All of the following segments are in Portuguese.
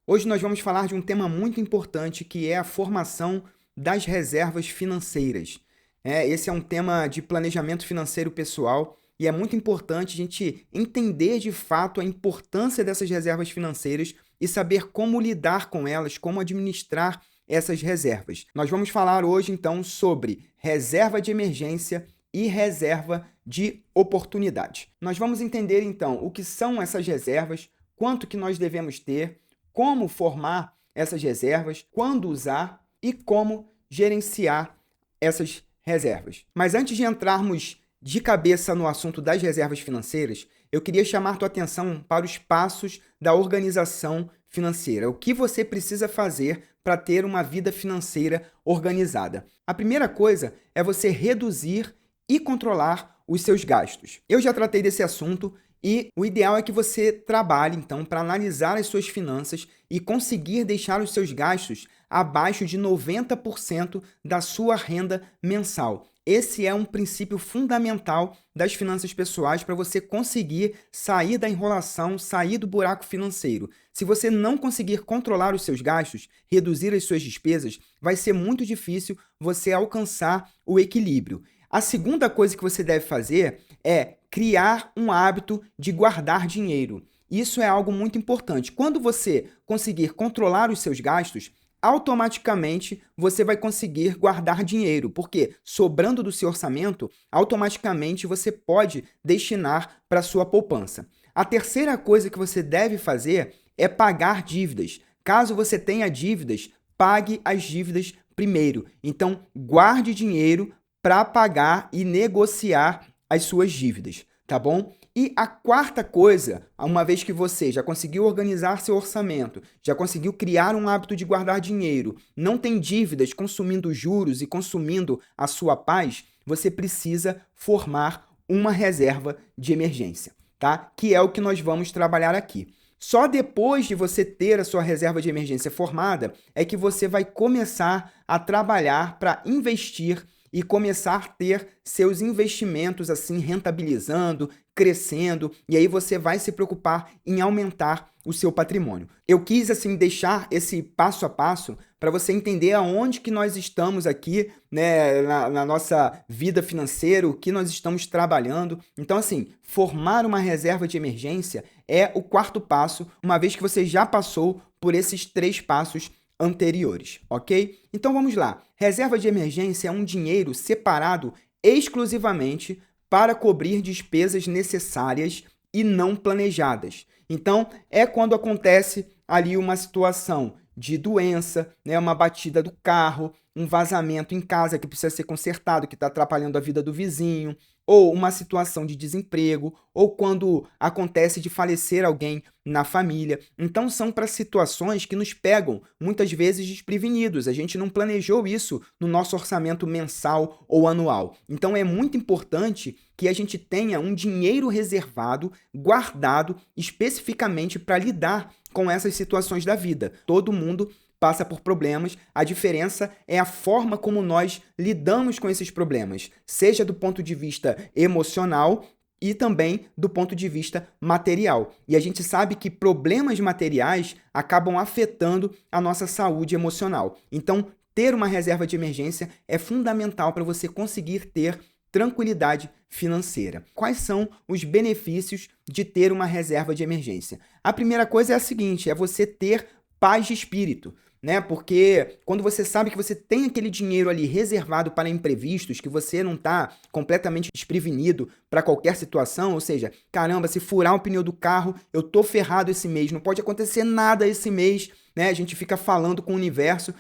Hoje nós vamos falar de um tema muito importante que é a formação das reservas financeiras. Esse é um tema de planejamento financeiro pessoal e é muito importante a gente entender de fato a importância dessas reservas financeiras e saber como lidar com elas, como administrar essas reservas. Nós vamos falar hoje então sobre reserva de emergência e reserva de oportunidade. Nós vamos entender então o que são essas reservas, quanto que nós devemos ter, como formar essas reservas, quando usar e como gerenciar essas reservas. Mas antes de entrarmos de cabeça no assunto das reservas financeiras, eu queria chamar tua atenção para os passos da organização financeira. O que você precisa fazer para ter uma vida financeira organizada? A primeira coisa é você reduzir e controlar os seus gastos. Eu já tratei desse assunto e o ideal é que você trabalhe, então, para analisar as suas finanças e conseguir deixar os seus gastos abaixo de 90% da sua renda mensal. Esse é um princípio fundamental das finanças pessoais para você conseguir sair da enrolação, sair do buraco financeiro. Se você não conseguir controlar os seus gastos, reduzir as suas despesas, vai ser muito difícil você alcançar o equilíbrio. A segunda coisa que você deve fazer é criar um hábito de guardar dinheiro. Isso é algo muito importante. Quando você conseguir controlar os seus gastos, automaticamente você vai conseguir guardar dinheiro, porque sobrando do seu orçamento, automaticamente você pode destinar para a sua poupança. A terceira coisa que você deve fazer é pagar dívidas. Caso você tenha dívidas, pague as dívidas primeiro. Então, guarde dinheiro para pagar e negociar as suas dívidas, tá bom? E a quarta coisa, uma vez que você já conseguiu organizar seu orçamento, já conseguiu criar um hábito de guardar dinheiro, não tem dívidas consumindo juros e consumindo a sua paz, você precisa formar uma reserva de emergência, tá? Que é o que nós vamos trabalhar aqui. Só depois de você ter a sua reserva de emergência formada é que você vai começar a trabalhar para investir e começar a ter seus investimentos assim rentabilizando, crescendo, e aí você vai se preocupar em aumentar o seu patrimônio. Eu quis assim deixar esse passo a passo para você entender aonde que nós estamos aqui, né, na nossa vida financeira, o que nós estamos trabalhando. Então assim, formar uma reserva de emergência é o quarto passo, uma vez que você já passou por esses 3 passos anteriores, ok? Então vamos lá. Reserva de emergência é um dinheiro separado exclusivamente para cobrir despesas necessárias e não planejadas. Então é quando acontece ali uma situação de doença, né, uma batida do carro, um vazamento em casa que precisa ser consertado, que está atrapalhando a vida do vizinho, ou uma situação de desemprego, ou quando acontece de falecer alguém na família. Então são para situações que nos pegam muitas vezes desprevenidos. A gente não planejou isso no nosso orçamento mensal ou anual. Então é muito importante que a gente tenha um dinheiro reservado, guardado especificamente para lidar com essas situações da vida. Todo mundo passa por problemas, a diferença é a forma como nós lidamos com esses problemas, seja do ponto de vista emocional e também do ponto de vista material. E a gente sabe que problemas materiais acabam afetando a nossa saúde emocional. Então, ter uma reserva de emergência é fundamental para você conseguir ter tranquilidade financeira. Quais são os benefícios de ter uma reserva de emergência? A primeira coisa é a seguinte, é você ter paz de espírito, né? Porque quando você sabe que você tem aquele dinheiro ali reservado para imprevistos, que você não está completamente desprevenido para qualquer situação, ou seja, caramba, se furar o pneu do carro, eu tô ferrado esse mês, não pode acontecer nada esse mês, né? A gente fica falando com o universo,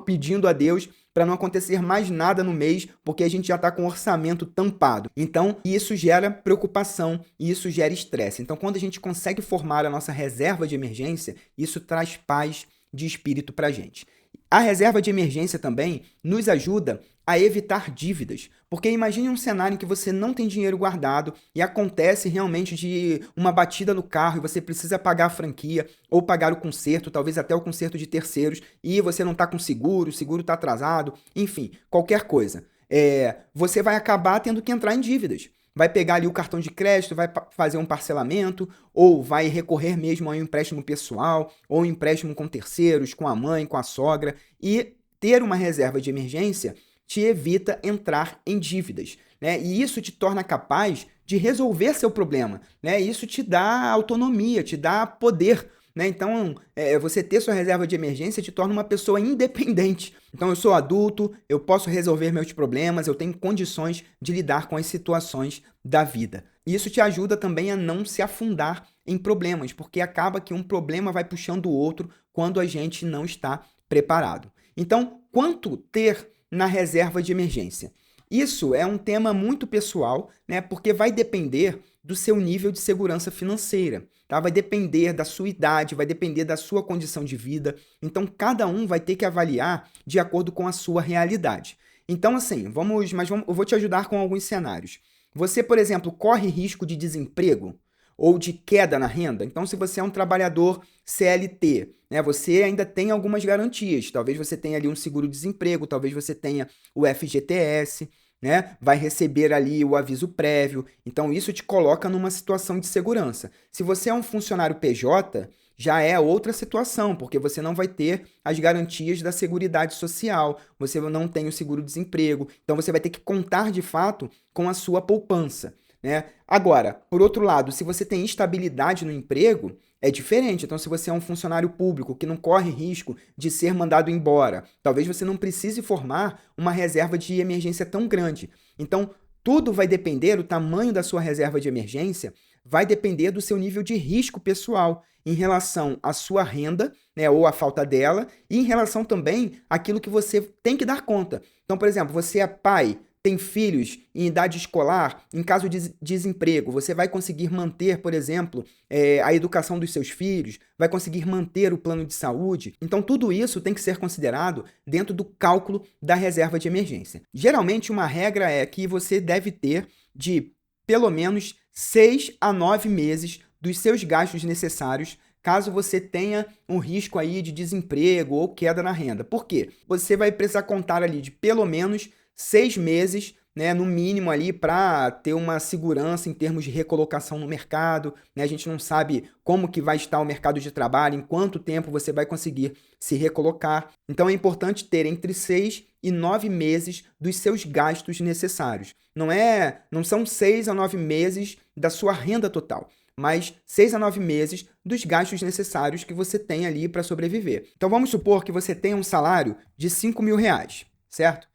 pedindo a Deus para não acontecer mais nada no mês, porque a gente já está com o orçamento tampado. Então, isso gera preocupação e isso gera estresse. Então, quando a gente consegue formar a nossa reserva de emergência, isso traz paz de espírito para a gente. A reserva de emergência também nos ajuda a evitar dívidas, porque imagine um cenário em que você não tem dinheiro guardado e acontece realmente de uma batida no carro e você precisa pagar a franquia ou pagar o conserto, talvez até o conserto de terceiros, e você não está com seguro, o seguro está atrasado, enfim, qualquer coisa. Você vai acabar tendo que entrar em dívidas. vai pegar ali o cartão de crédito, vai fazer um parcelamento, ou vai recorrer mesmo a um empréstimo pessoal, ou um empréstimo com terceiros, com a mãe, com a sogra, e ter uma reserva de emergência te evita entrar em dívidas, né? E isso te torna capaz de resolver seu problema, né? Isso te dá autonomia, te dá poder, né? Então, você ter sua reserva de emergência te torna uma pessoa independente. Então, eu sou adulto, eu posso resolver meus problemas, eu tenho condições de lidar com as situações da vida. E isso te ajuda também a não se afundar em problemas, porque acaba que um problema vai puxando o outro quando a gente não está preparado. Então, quanto ter na reserva de emergência? Isso é um tema muito pessoal, né? Porque vai depender do seu nível de segurança financeira, tá? Vai depender da sua idade, vai depender da sua condição de vida. Então, cada um vai ter que avaliar de acordo com a sua realidade. Então, assim, eu vou te ajudar com alguns cenários. Você, por exemplo, corre risco de desemprego ou de queda na renda? Então, se você é um trabalhador CLT, né, você ainda tem algumas garantias. Talvez você tenha ali um seguro-desemprego, talvez você tenha o FGTS, né? Vai receber ali o aviso prévio. Então, isso te coloca numa situação de segurança. Se você é um funcionário PJ, já é outra situação, porque você não vai ter as garantias da Seguridade Social, você não tem o seguro-desemprego, então você vai ter que contar de fato com a sua poupança, né? Agora, por outro lado, se você tem estabilidade no emprego, é diferente. Então, se você é um funcionário público que não corre risco de ser mandado embora, talvez você não precise formar uma reserva de emergência tão grande. Então, tudo vai depender, o tamanho da sua reserva de emergência vai depender do seu nível de risco pessoal em relação à sua renda, né, ou à falta dela, e em relação também àquilo que você tem que dar conta. Então, por exemplo, você é pai, tem filhos em idade escolar, em caso de desemprego, você vai conseguir manter, por exemplo, a educação dos seus filhos, vai conseguir manter o plano de saúde. Então, tudo isso tem que ser considerado dentro do cálculo da reserva de emergência. Geralmente, uma regra é que você deve ter de pelo menos 6 a 9 meses dos seus gastos necessários caso você tenha um risco aí de desemprego ou queda na renda. Por quê? Você vai precisar contar ali de pelo menos 6 meses, né, no mínimo ali, para ter uma segurança em termos de recolocação no mercado, né? A gente não sabe como que vai estar o mercado de trabalho, em quanto tempo você vai conseguir se recolocar. Então é importante ter entre 6 e 9 meses dos seus gastos necessários. Não são 6 a 9 meses da sua renda total, mas 6 a 9 meses dos gastos necessários que você tem ali para sobreviver. Então vamos supor que você tenha um salário de R$ 5.000, certo?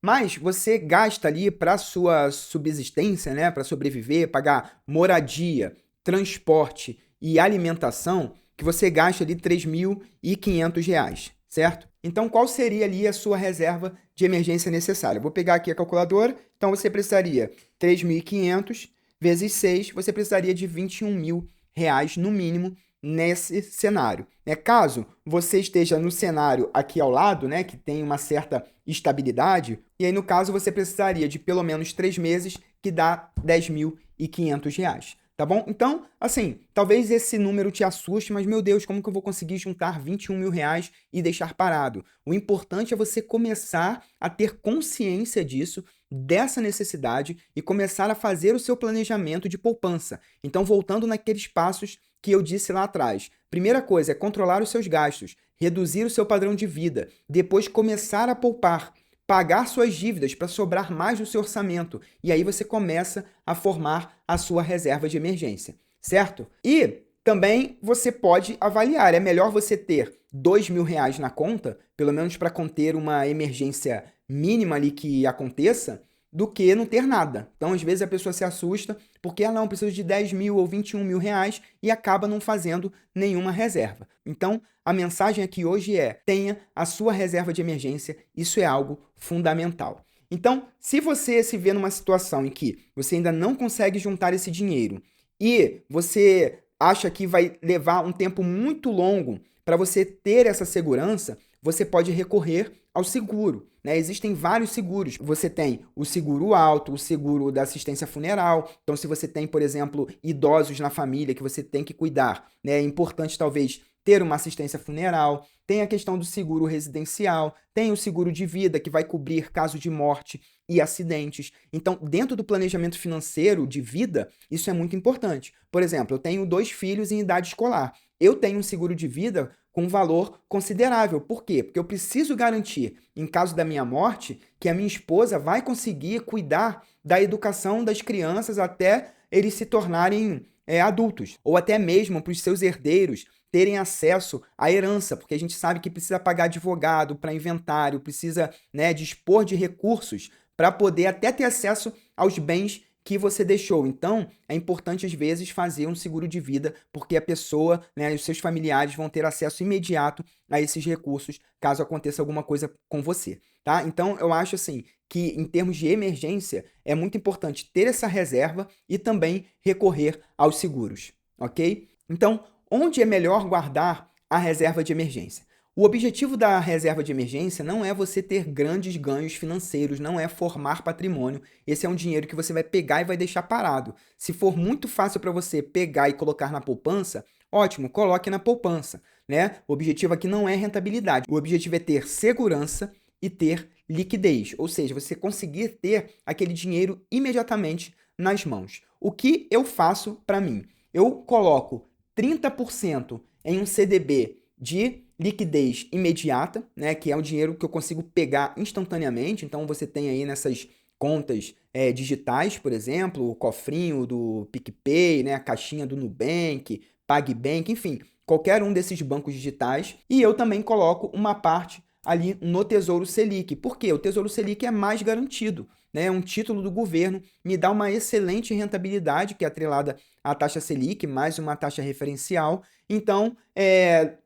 Mas você gasta ali para sua subsistência, né, para sobreviver, pagar moradia, transporte e alimentação, que você gasta ali R$ 3.500, certo? Então, qual seria ali a sua reserva de emergência necessária? Vou pegar aqui a calculadora. Então, você precisaria 3.500 vezes 6, você precisaria de R$ 21.000 no mínimo nesse cenário. Caso você esteja no cenário aqui ao lado, né, que tem uma certa estabilidade, e aí no caso você precisaria de pelo menos 3 meses, que dá R$ 10.500, tá bom? Então, assim, talvez esse número te assuste, mas meu Deus, como que eu vou conseguir juntar R$ 21.000 e deixar parado? O importante é você começar a ter consciência disso, dessa necessidade, e começar a fazer o seu planejamento de poupança. Então, voltando naqueles passos que eu disse lá atrás. Primeira coisa é controlar os seus gastos, reduzir o seu padrão de vida, depois começar a poupar, pagar suas dívidas para sobrar mais do seu orçamento, e aí você começa a formar a sua reserva de emergência, certo? E também você pode avaliar, é melhor você ter R$ 2.000 na conta, pelo menos para conter uma emergência mínima ali que aconteça, do que não ter nada. Então, às vezes, a pessoa se assusta porque ela não precisa de 10.000 ou R$ 21.000 e acaba não fazendo nenhuma reserva. Então, a mensagem aqui hoje é: tenha a sua reserva de emergência, isso é algo fundamental. Então, se você se vê numa situação em que você ainda não consegue juntar esse dinheiro e você acha que vai levar um tempo muito longo para você ter essa segurança, você pode recorrer ao seguro, né? Existem vários seguros. Você tem o seguro alto, o seguro da assistência funeral. Então, se você tem, por exemplo, idosos na família que você tem que cuidar, né? É importante, talvez, ter uma assistência funeral, tem a questão do seguro residencial, tem o seguro de vida que vai cobrir caso de morte e acidentes. Então, dentro do planejamento financeiro de vida, isso é muito importante. Por exemplo, eu tenho 2 filhos em idade escolar. Eu tenho um seguro de vida com um valor considerável. Por quê? Porque eu preciso garantir, em caso da minha morte, que a minha esposa vai conseguir cuidar da educação das crianças até eles se tornarem adultos, ou até mesmo para os seus herdeiros terem acesso à herança, porque a gente sabe que precisa pagar advogado para inventário, precisa, né, dispor de recursos para poder até ter acesso aos bens que você deixou. Então, é importante às vezes fazer um seguro de vida, porque a pessoa, né, os seus familiares vão ter acesso imediato a esses recursos, caso aconteça alguma coisa com você, tá? Então, eu acho assim que em termos de emergência, é muito importante ter essa reserva e também recorrer aos seguros, ok? Então, onde é melhor guardar a reserva de emergência? O objetivo da reserva de emergência não é você ter grandes ganhos financeiros, não é formar patrimônio. Esse é um dinheiro que você vai pegar e vai deixar parado. Se for muito fácil para você pegar e colocar na poupança, ótimo, coloque na poupança, né? O objetivo aqui não é rentabilidade. O objetivo é ter segurança e ter liquidez, ou seja, você conseguir ter aquele dinheiro imediatamente nas mãos. O que eu faço para mim? Eu coloco 30% em um CDB de liquidez imediata, né, que é o dinheiro que eu consigo pegar instantaneamente. Então você tem aí nessas contas digitais, por exemplo, o cofrinho do PicPay, né, a caixinha do Nubank, PagBank, enfim, qualquer um desses bancos digitais. E eu também coloco uma parte ali no Tesouro Selic. Por quê? O Tesouro Selic é mais garantido, né? Um título do governo me dá uma excelente rentabilidade, que é atrelada à taxa Selic, mais uma taxa referencial. Então,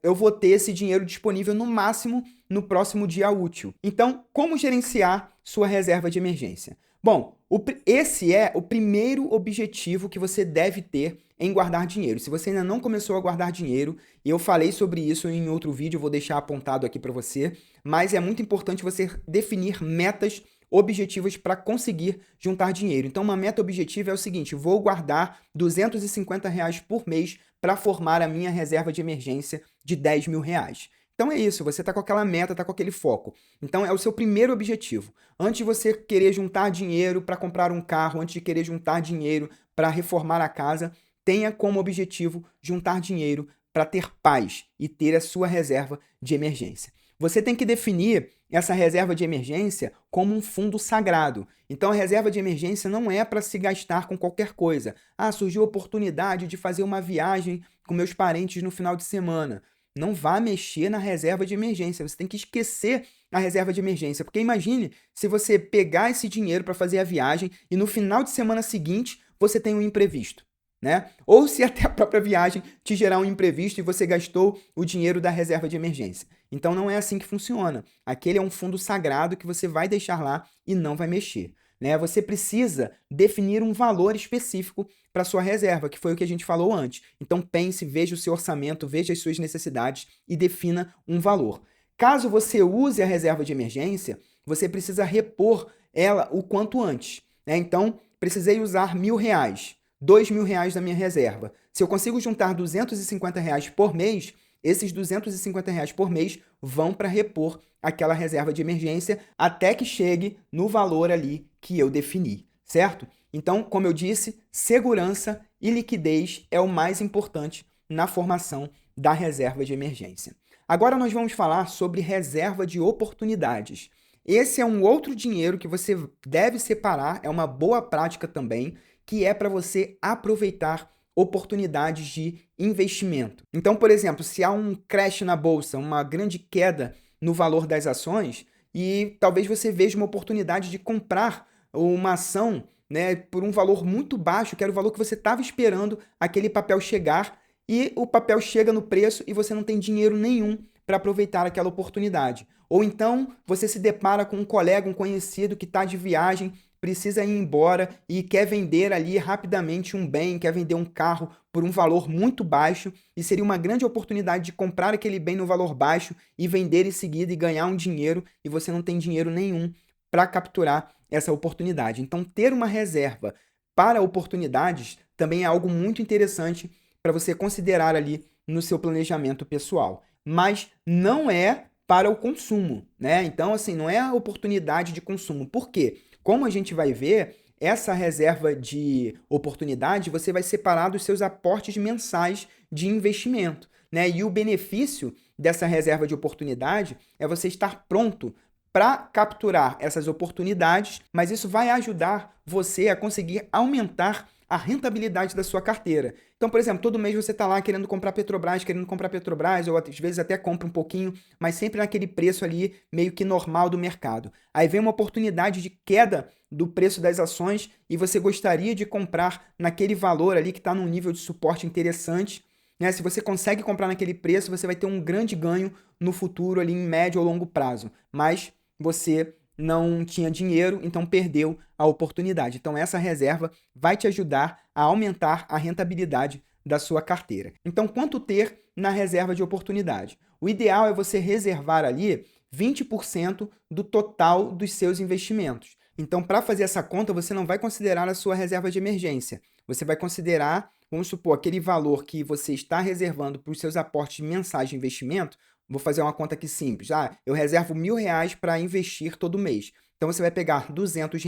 eu vou ter esse dinheiro disponível no máximo no próximo dia útil. Então, como gerenciar sua reserva de emergência? Bom, esse é o primeiro objetivo que você deve ter em guardar dinheiro. Se você ainda não começou a guardar dinheiro, e eu falei sobre isso em outro vídeo, vou deixar apontado aqui para você, mas é muito importante você definir metas objetivas para conseguir juntar dinheiro. Então, uma meta objetiva é o seguinte: vou guardar R$ 250 por mês para formar a minha reserva de emergência de R$ 10.000. Então é isso, você está com aquela meta, está com aquele foco. Então é o seu primeiro objetivo. Antes de você querer juntar dinheiro para comprar um carro, antes de querer juntar dinheiro para reformar a casa, tenha como objetivo juntar dinheiro para ter paz e ter a sua reserva de emergência. Você tem que definir essa reserva de emergência como um fundo sagrado. Então, a reserva de emergência não é para se gastar com qualquer coisa. Ah, surgiu a oportunidade de fazer uma viagem com meus parentes no final de semana. Não vá mexer na reserva de emergência. Você tem que esquecer a reserva de emergência. Porque imagine se você pegar esse dinheiro para fazer a viagem e no final de semana seguinte você tem um imprevisto, né? Ou se até a própria viagem te gerar um imprevisto e você gastou o dinheiro da reserva de emergência. Então não é assim que funciona. Aquele é um fundo sagrado que você vai deixar lá e não vai mexer, né? Você precisa definir um valor específico para sua reserva, que foi o que a gente falou antes. Então pense, veja o seu orçamento, veja as suas necessidades e defina um valor. Caso você use a reserva de emergência, você precisa repor ela o quanto antes, né? Então, precisei usar R$ 1.000, R$ 2.000 da minha reserva. Se eu consigo juntar R$ 250 por mês, esses R$ 250 por mês vão para repor aquela reserva de emergência até que chegue no valor ali que eu defini, certo? Então, como eu disse, segurança e liquidez é o mais importante na formação da reserva de emergência. Agora nós vamos falar sobre reserva de oportunidades. Esse é um outro dinheiro que você deve separar, é uma boa prática também, que é para você aproveitar oportunidades de investimento. Então, por exemplo, se há um crash na bolsa, uma grande queda no valor das ações, e talvez você veja uma oportunidade de comprar uma ação, né, por um valor muito baixo, que era o valor que você estava esperando aquele papel chegar, e o papel chega no preço e você não tem dinheiro nenhum para aproveitar aquela oportunidade. Ou então você se depara com um colega, um conhecido que está de viagem, precisa ir embora e quer vender ali rapidamente um bem, quer vender um carro por um valor muito baixo e seria uma grande oportunidade de comprar aquele bem no valor baixo e vender em seguida e ganhar um dinheiro e você não tem dinheiro nenhum para capturar essa oportunidade. Então, ter uma reserva para oportunidades também é algo muito interessante para você considerar ali no seu planejamento pessoal, mas não é para o consumo, né? Então, assim, não é a oportunidade de consumo. Por quê? Como a gente vai ver, essa reserva de oportunidade, você vai separar dos seus aportes mensais de investimento, né? E o benefício dessa reserva de oportunidade é você estar pronto para capturar essas oportunidades, mas isso vai ajudar você a conseguir aumentar a rentabilidade da sua carteira. Então, por exemplo, todo mês você está lá querendo comprar Petrobras, ou às vezes até compra um pouquinho, mas sempre naquele preço ali meio que normal do mercado. Aí vem uma oportunidade de queda do preço das ações e você gostaria de comprar naquele valor ali que está num nível de suporte interessante, né? Se você consegue comprar naquele preço, você vai ter um grande ganho no futuro ali em médio ou longo prazo. Mas você não tinha dinheiro, então perdeu a oportunidade. Então essa reserva vai te ajudar a aumentar a rentabilidade da sua carteira. Então, quanto ter na reserva de oportunidade? O ideal é você reservar ali 20% do total dos seus investimentos. Então, para fazer essa conta, você não vai considerar a sua reserva de emergência. Você vai considerar, vamos supor, aquele valor que você está reservando para os seus aportes mensais de investimento. Vou fazer uma conta aqui simples. Eu reservo R$ 1.000 para investir todo mês. Então, você vai pegar R$ 200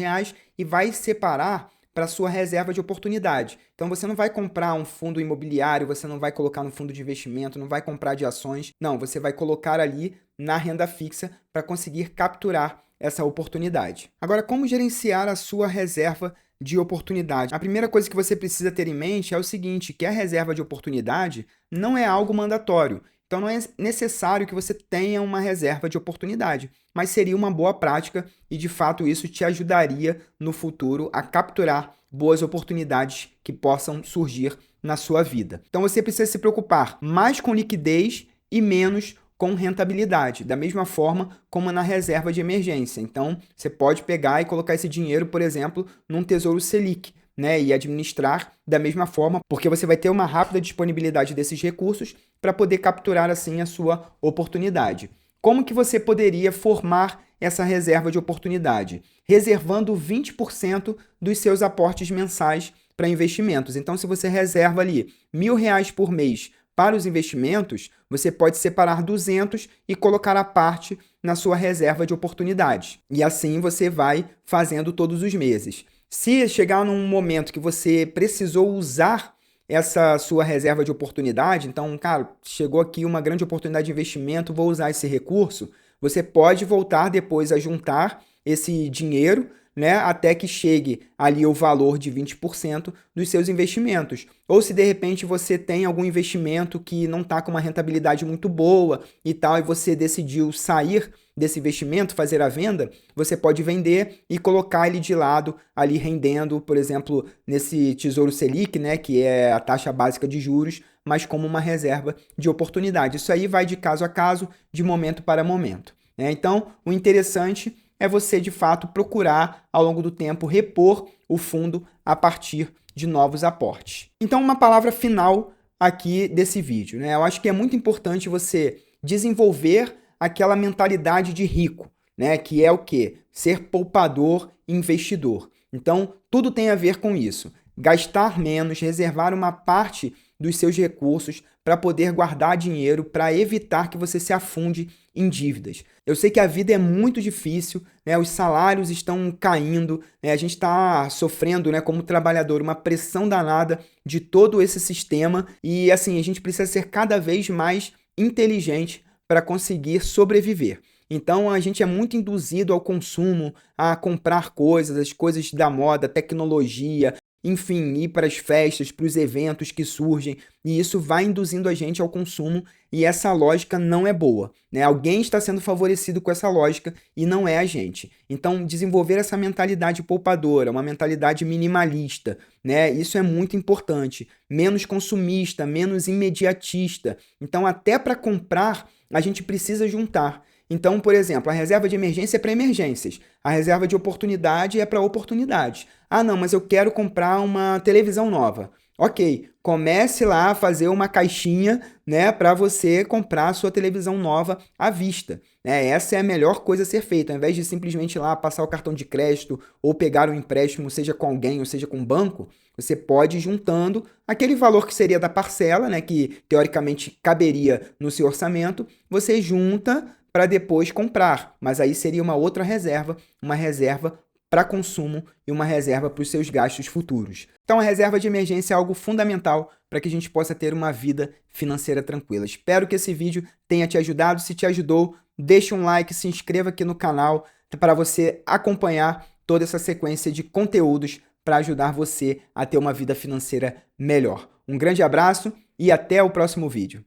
e vai separar para a sua reserva de oportunidade. Então, você não vai comprar um fundo imobiliário, você não vai colocar no fundo de investimento, não vai comprar de ações. Não, você vai colocar ali na renda fixa para conseguir capturar essa oportunidade. Agora, como gerenciar a sua reserva de oportunidade? A primeira coisa que você precisa ter em mente é o seguinte, que a reserva de oportunidade não é algo mandatório. Então, não é necessário que você tenha uma reserva de oportunidade, mas seria uma boa prática e, de fato, isso te ajudaria no futuro a capturar boas oportunidades que possam surgir na sua vida. Então, você precisa se preocupar mais com liquidez e menos com rentabilidade, da mesma forma como na reserva de emergência. Então, você pode pegar e colocar esse dinheiro, por exemplo, num Tesouro Selic, né, e administrar da mesma forma, porque você vai ter uma rápida disponibilidade desses recursos para poder capturar assim a sua oportunidade. Como que você poderia formar essa reserva de oportunidade? Reservando 20% dos seus aportes mensais para investimentos. Então, se você reserva ali R$ 1.000 por mês para os investimentos, você pode separar 200 e colocar a parte na sua reserva de oportunidade. E assim você vai fazendo todos os meses. Se chegar num momento que você precisou usar essa sua reserva de oportunidade, então, cara, chegou aqui uma grande oportunidade de investimento, vou usar esse recurso, você pode voltar depois a juntar esse dinheiro, né, até que chegue ali o valor de 20% dos seus investimentos. Ou se de repente você tem algum investimento que não está com uma rentabilidade muito boa e tal, e você decidiu sair desse investimento, fazer a venda, você pode vender e colocar ele de lado ali rendendo, por exemplo, nesse Tesouro Selic, né, que é a taxa básica de juros, mas como uma reserva de oportunidade. Isso aí vai de caso a caso, de momento para momento, né? Então, o interessante é você, de fato, procurar, ao longo do tempo, repor o fundo a partir de novos aportes. Então, uma palavra final aqui desse vídeo, né? Eu acho que é muito importante você desenvolver aquela mentalidade de rico, né? Que é o quê? Ser poupador e investidor. Então, tudo tem a ver com isso. Gastar menos, reservar uma parte dos seus recursos para poder guardar dinheiro, para evitar que você se afunde em dívidas. Eu sei que a vida é muito difícil, né? Os salários estão caindo, né? A gente está sofrendo, né, como trabalhador, uma pressão danada de todo esse sistema e, assim, a gente precisa ser cada vez mais inteligente para conseguir sobreviver. Então, a gente é muito induzido ao consumo, a comprar coisas, as coisas da moda, tecnologia, enfim, ir para as festas, para os eventos que surgem, e isso vai induzindo a gente ao consumo, e essa lógica não é boa, né? Alguém está sendo favorecido com essa lógica e não é a gente. Então, desenvolver essa mentalidade poupadora, uma mentalidade minimalista, né? Isso é muito importante. Menos consumista, menos imediatista. Então, até para comprar, a gente precisa juntar. Então, por exemplo, a reserva de emergência é para emergências, a reserva de oportunidade é para oportunidades. Ah, não, mas eu quero comprar uma televisão nova. Ok, comece lá a fazer uma caixinha, né, para você comprar a sua televisão nova à vista. Essa é a melhor coisa a ser feita, ao invés de simplesmente ir lá passar o cartão de crédito ou pegar um empréstimo, seja com alguém ou seja com um banco, você pode ir juntando aquele valor que seria da parcela, né, que teoricamente caberia no seu orçamento, você junta para depois comprar, mas aí seria uma reserva para consumo e uma reserva para os seus gastos futuros. Então, a reserva de emergência é algo fundamental para que a gente possa ter uma vida financeira tranquila. Espero que esse vídeo tenha te ajudado. Se te ajudou, deixe um like, se inscreva aqui no canal para você acompanhar toda essa sequência de conteúdos para ajudar você a ter uma vida financeira melhor. Um grande abraço e até o próximo vídeo.